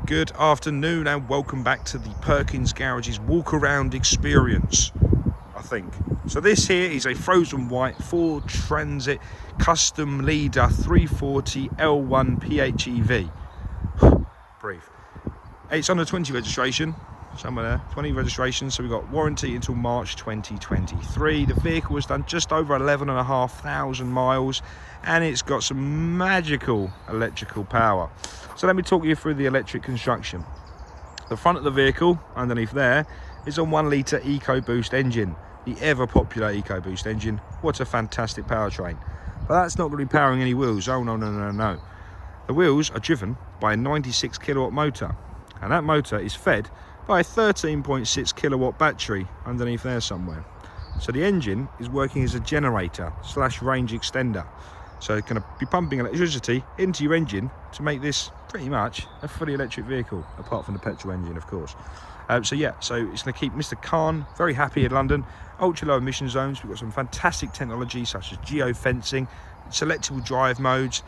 Good afternoon and welcome back to the Perkins Garage's walk around experience, I think. So this here is a frozen white Ford Transit custom leader 340 L1 PHEV. Breathe. It's on a 20 registration, somewhere there, 20 registration, so we've got warranty until March 2023. The vehicle has done just over 11,500 miles and it's got some magical electrical power. So let me talk you through the electric construction. The front of the vehicle, underneath there, is a 1 litre EcoBoost engine, the ever popular EcoBoost engine. What a fantastic powertrain. But that's not going to be powering any wheels. Oh no. The wheels are driven by a 96 kilowatt motor, and that motor is fed by a 13.6 kilowatt battery underneath there somewhere. So the engine is working as a generator / range extender. So it's going to be pumping electricity into your engine to make this pretty much a fully electric vehicle, apart from the petrol engine, of course. So it's going to keep Mr. Khan very happy in London. Ultra low emission zones. We've got some fantastic technology such as geofencing, selectable drive modes.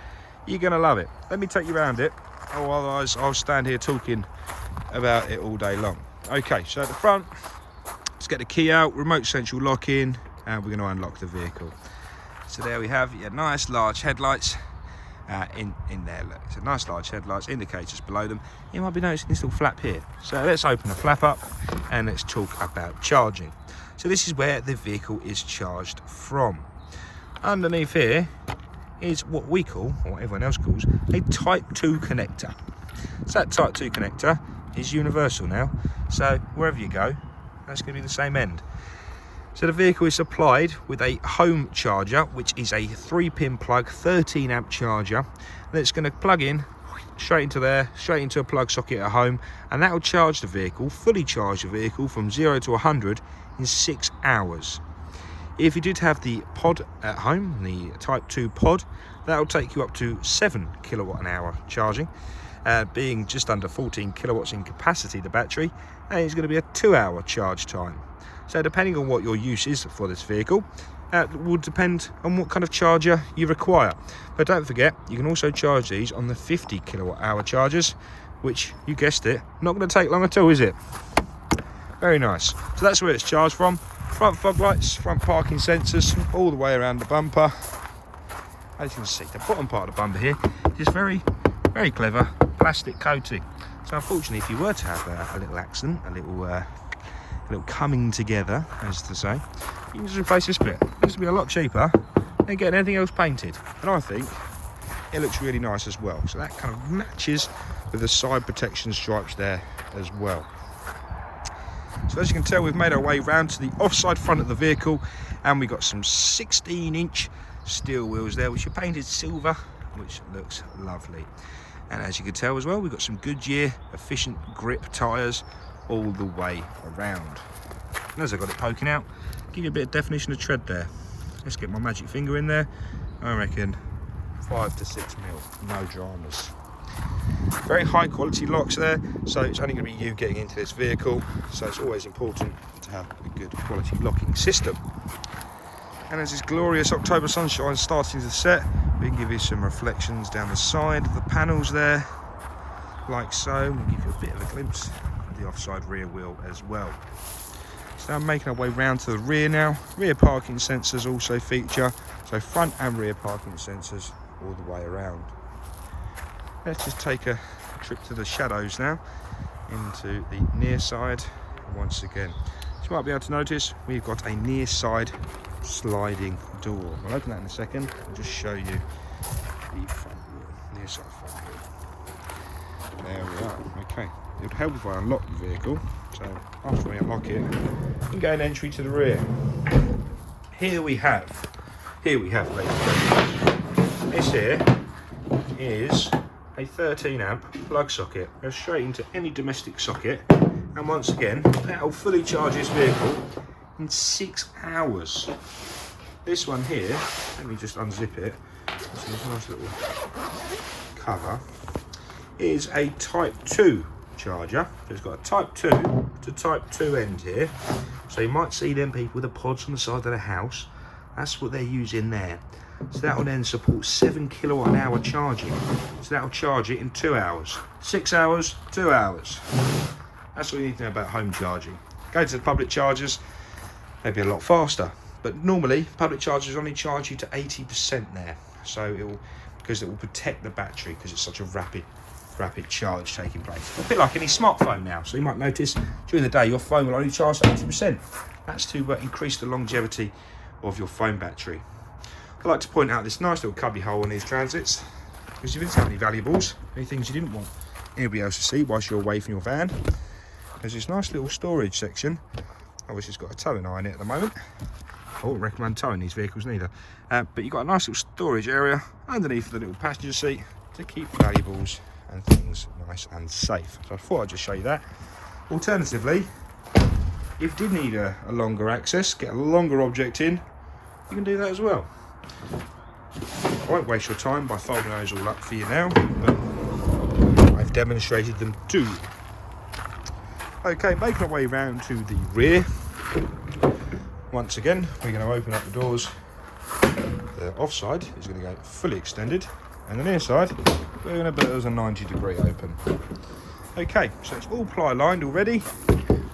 You're going to love it. Let me take you around it, or otherwise I'll stand here talking about it all day long. Okay, so at the front, let's get the key out, remote central lock in, and we're going to unlock the vehicle. So there we have your nice large headlights in there. Look, it's a nice large headlights, indicators below them. You might be noticing this little flap here. So let's open the flap up and let's talk about charging. So this is where the vehicle is charged from. Underneath here is what we call, or what everyone else calls, a Type 2 connector. So that Type 2 connector is universal now. So wherever you go, that's going to be the same end. So the vehicle is supplied with a home charger, which is a 3-pin plug, 13 amp charger. That's going to plug in straight into there, straight into a plug socket at home, and that will charge the vehicle, fully charge the vehicle from 0 to 100 in 6 hours. If you did have the pod at home, the Type 2 pod, that will take you up to 7 kilowatt an hour charging, being just under 14 kilowatts in capacity, the battery, and it's going to be a 2-hour charge time. So depending on what your use is for this vehicle, will depend on what kind of charger you require. But don't forget, you can also charge these on the 50 kilowatt hour chargers, which, you guessed it, not going to take long at all, is it? Very nice. So that's where it's charged from. Front fog lights, front parking sensors, all the way around the bumper. As you can see, the bottom part of the bumper here is very, very clever plastic coating. So unfortunately, if you were to have a little accident, a little coming together, as to say, you can just replace this bit. This will be a lot cheaper than getting anything else painted. And I think it looks really nice as well. So that kind of matches with the side protection stripes there as well. So as you can tell, we've made our way round to the offside front of the vehicle, and we've got some 16-inch steel wheels there, which are painted silver, which looks lovely. And as you can tell as well, we've got some Goodyear efficient grip tyres all the way around. And as I got it poking out, give you a bit of definition of tread there. Let's get my magic finger in there. I reckon 5 to 6 mil, no dramas. Very high quality locks there, so it's only going to be you getting into this vehicle, so it's always important to have a good quality locking system. And as this glorious October sunshine is starting to set, we can give you some reflections down the side of the panels there, like so. We'll give you a bit of a glimpse of the offside rear wheel as well. So I'm making our way round to the rear now. Rear parking sensors also feature, so front and rear parking sensors all the way around. Let's just take a trip to the shadows now, into the near side once again. As you might be able to notice, we've got a near side sliding door. I'll open that in a second and just show you the front wheel, near side front wheel. There we are. Okay, it would help if I unlock the vehicle. So after we unlock it, we can gain entry to the rear. Here we have, ladies and gentlemen. This here is a 13 amp plug socket. Goes straight into any domestic socket, and once again, that will fully charge this vehicle in 6 hours. This one here, let me just unzip it. It's a nice little cover. Is a Type 2 charger. So it's got a Type 2 to Type 2 end here. So you might see them people with the pods on the side of the house. That's what they're using there. So that will then support 7 kilowatt an hour charging. So that will charge it in 2 hours. 6 hours, 2 hours. That's all you need to know about home charging. Go to the public chargers, they'll be a lot faster. But normally, public chargers only charge you to 80% there. So because it will protect the battery because it's such a rapid charge taking place. A bit like any smartphone now. So you might notice during the day your phone will only charge to 80%. That's to increase the longevity of your phone battery. I like to point out this nice little cubby hole on these Transits, because if you didn't have any valuables, any things you didn't want anybody else to see whilst you're away from your van, there's this nice little storage section. Obviously it's got a towing eye in it at the moment. I wouldn't recommend towing these vehicles neither. But you've got a nice little storage area underneath the little passenger seat to keep valuables and things nice and safe. So I thought I'd just show you that. Alternatively, if you did need a longer access, get a longer object in, you can do that as well. I won't waste your time by folding those all up for you now, but I've demonstrated them too. Okay, making our way round to the rear. Once again, we're going to open up the doors. The offside is going to go fully extended, and the near side, we're going to put it as a 90-degree open. Okay, so it's all ply lined already,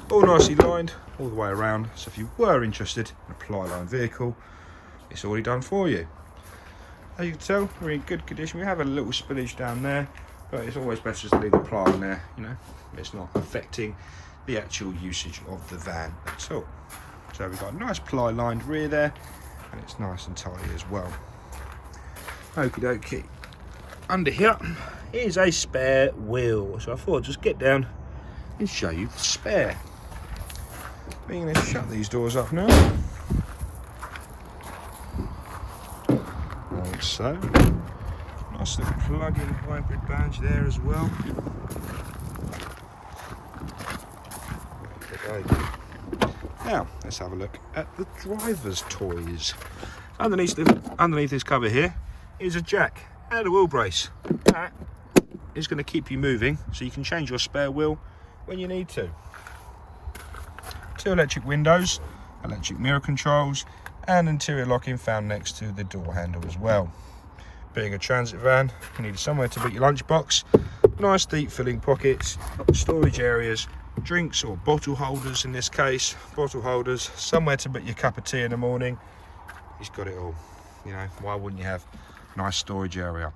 all nicely lined all the way around. So if you were interested in a ply lined vehicle, it's already done for you. As you can tell, we're in good condition. We have a little spillage down there, but it's always better just to leave the ply on there, you know, it's not affecting the actual usage of the van at all. So we've got a nice ply lined rear there, and it's nice and tidy as well. Okie dokie. Under here is a spare wheel, so I thought I'd just get down and show you the spare. I'm going to shut these doors up now. Like so. Nice little plug-in hybrid badge there as well. Now let's have a look at the driver's toys. Underneath this cover here is a jack and a wheel brace. That is going to keep you moving, so you can change your spare wheel when you need to. 2 electric windows, electric mirror controls, and interior locking found next to the door handle as well. Being a transit van, you need somewhere to put your lunchbox, nice deep filling pockets, storage areas, drinks or bottle holders in this case, bottle holders, somewhere to put your cup of tea in the morning. He's got it all, you know, why wouldn't you have a nice storage area?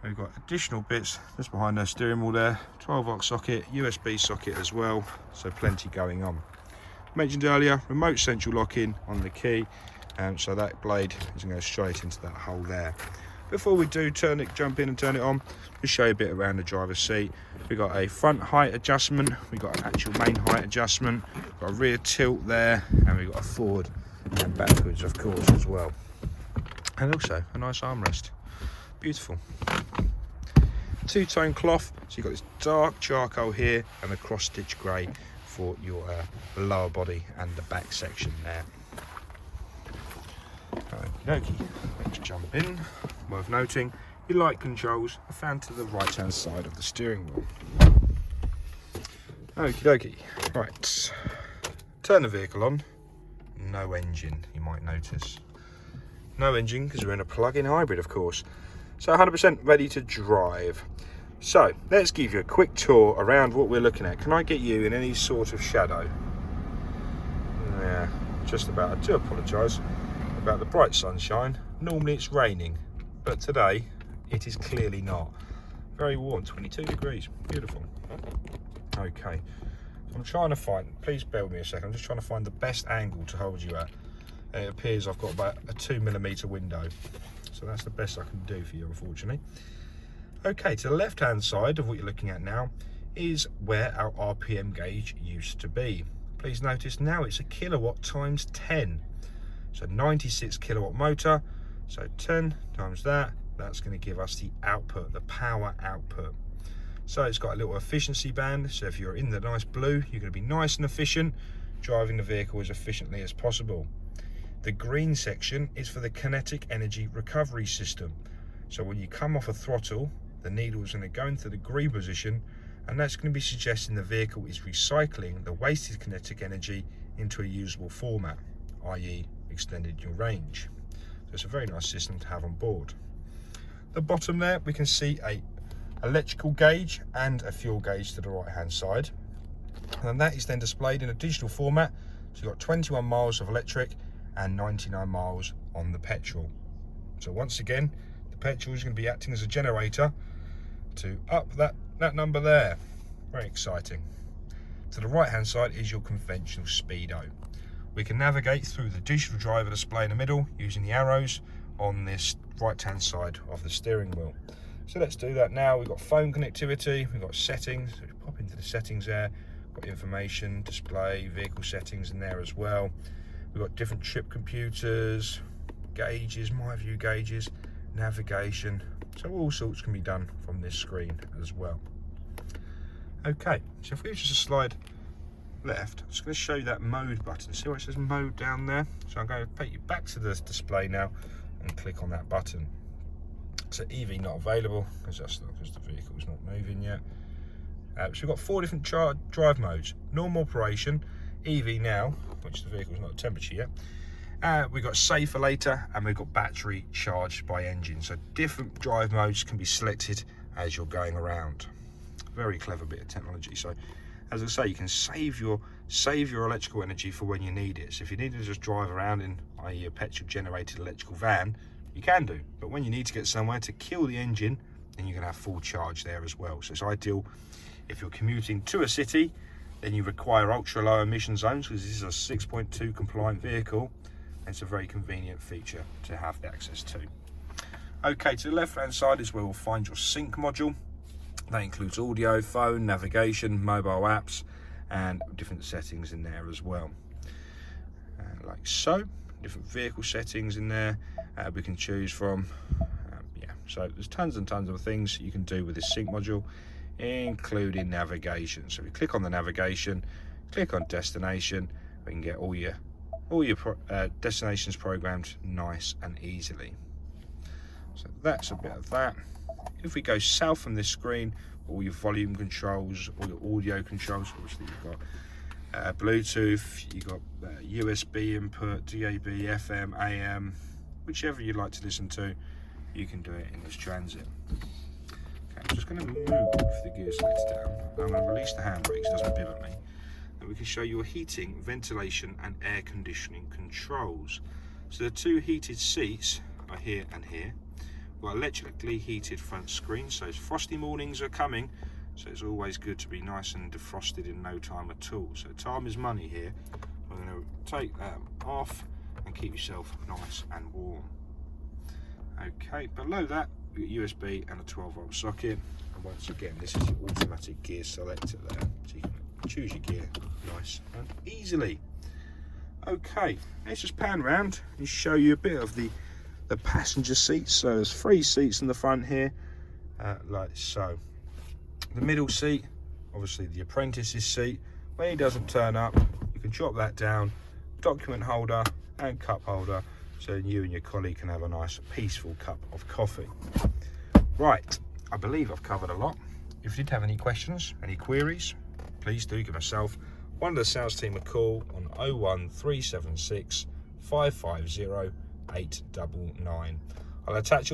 We've got additional bits just behind the steering wheel there, 12-volt socket, USB socket as well, so plenty going on. Mentioned earlier, remote central lock-in on the key, so that blade is going to go straight into that hole there. Before we do jump in and turn it on, just show you a bit around the driver's seat. We've got a front height adjustment, we've got an actual main height adjustment, we've got a rear tilt there, and we've got a forward and backwards of course as well. And also a nice armrest. Beautiful. Two-tone cloth, so you've got this dark charcoal here and a cross-stitch grey for your lower body and the back section there. Okie, let's jump in. Worth noting, your light controls are found to the right-hand side of the steering wheel. Okie dokie. Right, turn the vehicle on. No engine, you might notice. No engine because we're in a plug-in hybrid, of course. So 100% ready to drive. So let's give you a quick tour around what we're looking at. Can I get you in any sort of shadow? Yeah, just about. I do apologise about the bright sunshine. Normally it's raining, but today it is clearly not. Very warm, 22 degrees, beautiful. Okay, I'm trying to find, please bear with me a second, I'm just trying to find the best angle to hold you at. It appears I've got about a 2mm window, so that's the best I can do for you, unfortunately. Okay, to the left hand side of what you're looking at now is where our RPM gauge used to be. Please notice now it's a kilowatt times 10. So 96 kilowatt motor, so 10 times that, that's going to give us the output, the power output. So it's got a little efficiency band, so if you're in the nice blue, you're going to be nice and efficient, driving the vehicle as efficiently as possible. The green section is for the kinetic energy recovery system. So when you come off a throttle, the needle is going to go into the green position, and that's going to be suggesting the vehicle is recycling the wasted kinetic energy into a usable format, i.e. extended your range. So it's a very nice system to have on board. The bottom there, we can see a electrical gauge and a fuel gauge to the right hand side. And that is then displayed in a digital format. So you've got 21 miles of electric and 99 miles on the petrol. So once again, the petrol is going to be acting as a generator to up that number there. Very exciting. To the right hand side is your conventional speedo. We can navigate through the digital driver display in the middle using the arrows on this right hand side of the steering wheel. So let's do that now. We've got phone connectivity, we've got settings, so we pop into the settings there, got information, display, vehicle settings in there as well. We've got different trip computers, gauges, my view gauges, navigation, so all sorts can be done from this screen as well. Okay, so if we just slide left, I'm just going to show you that mode button. See where it says mode down there? So I'm going to take you back to the display now and click on that button. So EV not available because the vehicle is not moving yet. So we've got 4 different drive modes: normal operation, EV now, which the vehicle's not at temperature yet. We've got safer later, and we've got battery charged by engine. So different drive modes can be selected as you're going around. Very clever bit of technology. So as I say, you can save your electrical energy for when you need it. So if you need to just drive around in, i.e. a petrol generated electrical van, you can do. But when you need to get somewhere to kill the engine, then you're going to have full charge there as well. So it's ideal if you're commuting to a city, then you require ultra low emission zones, because this is a 6.2 compliant vehicle. And it's a very convenient feature to have access to. Okay, to the left hand side is where we'll find your sync module. That includes audio, phone, navigation, mobile apps, and different settings in there as well. Like so, different vehicle settings in there we can choose from. So there's tons and tons of things you can do with this sync module, including navigation. So if you click on the navigation, click on destination, we can get all your destinations programmed nice and easily. So that's a bit of that. If we go south from this screen, all your volume controls, all your audio controls, obviously you've got Bluetooth, you've got USB input, DAB, FM, AM, whichever you like to listen to, you can do it in this Transit. Okay, I'm just going to move the gear selector down. I'm going to release the handbrake so it doesn't pivot me. And we can show you heating, ventilation and air conditioning controls. So the 2 heated seats are here and here. We've got electrically heated front screen, so frosty mornings are coming, so it's always good to be nice and defrosted in no time at all. So time is money here. I'm going to take that off and keep yourself nice and warm. Okay, below that we've got USB and a 12-volt socket, and once again this is your automatic gear selector there, so you can choose your gear nice and easily. Okay, let's just pan around and show you a bit of the passenger seats. So there's 3 seats in the front here, like so. The middle seat, obviously the apprentice's seat. When he doesn't turn up, you can drop that down, document holder and cup holder, so you and your colleague can have a nice peaceful cup of coffee. Right, I believe I've covered a lot. If you did have any questions, any queries, please do give myself, one of the sales team, a call on 01376 550 899. I'll attach